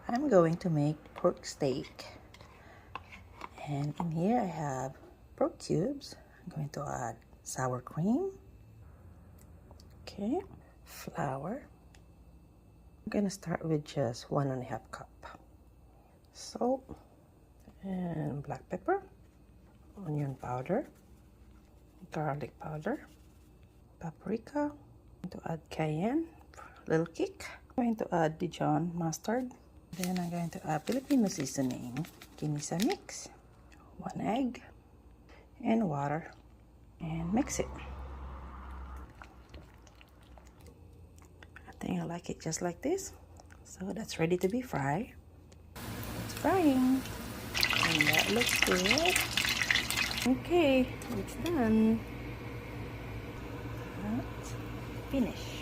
I'm going to make pork steak. And in here I have pork cubes. I'm going to add sour cream. Okay, flour. I'm gonna start with just 1.5 cup. Salt and black pepper, onion powder, garlic powder, paprika. I'm going to add cayenne for a little kick. I'm going to add Dijon mustard. Then I'm going to add Filipino seasoning, Ginisa mix, 1 egg, and water, and mix it. I think I like it just like this. So that's ready to be fried. It's frying, and that looks good. Okay, it's done. Let's finish.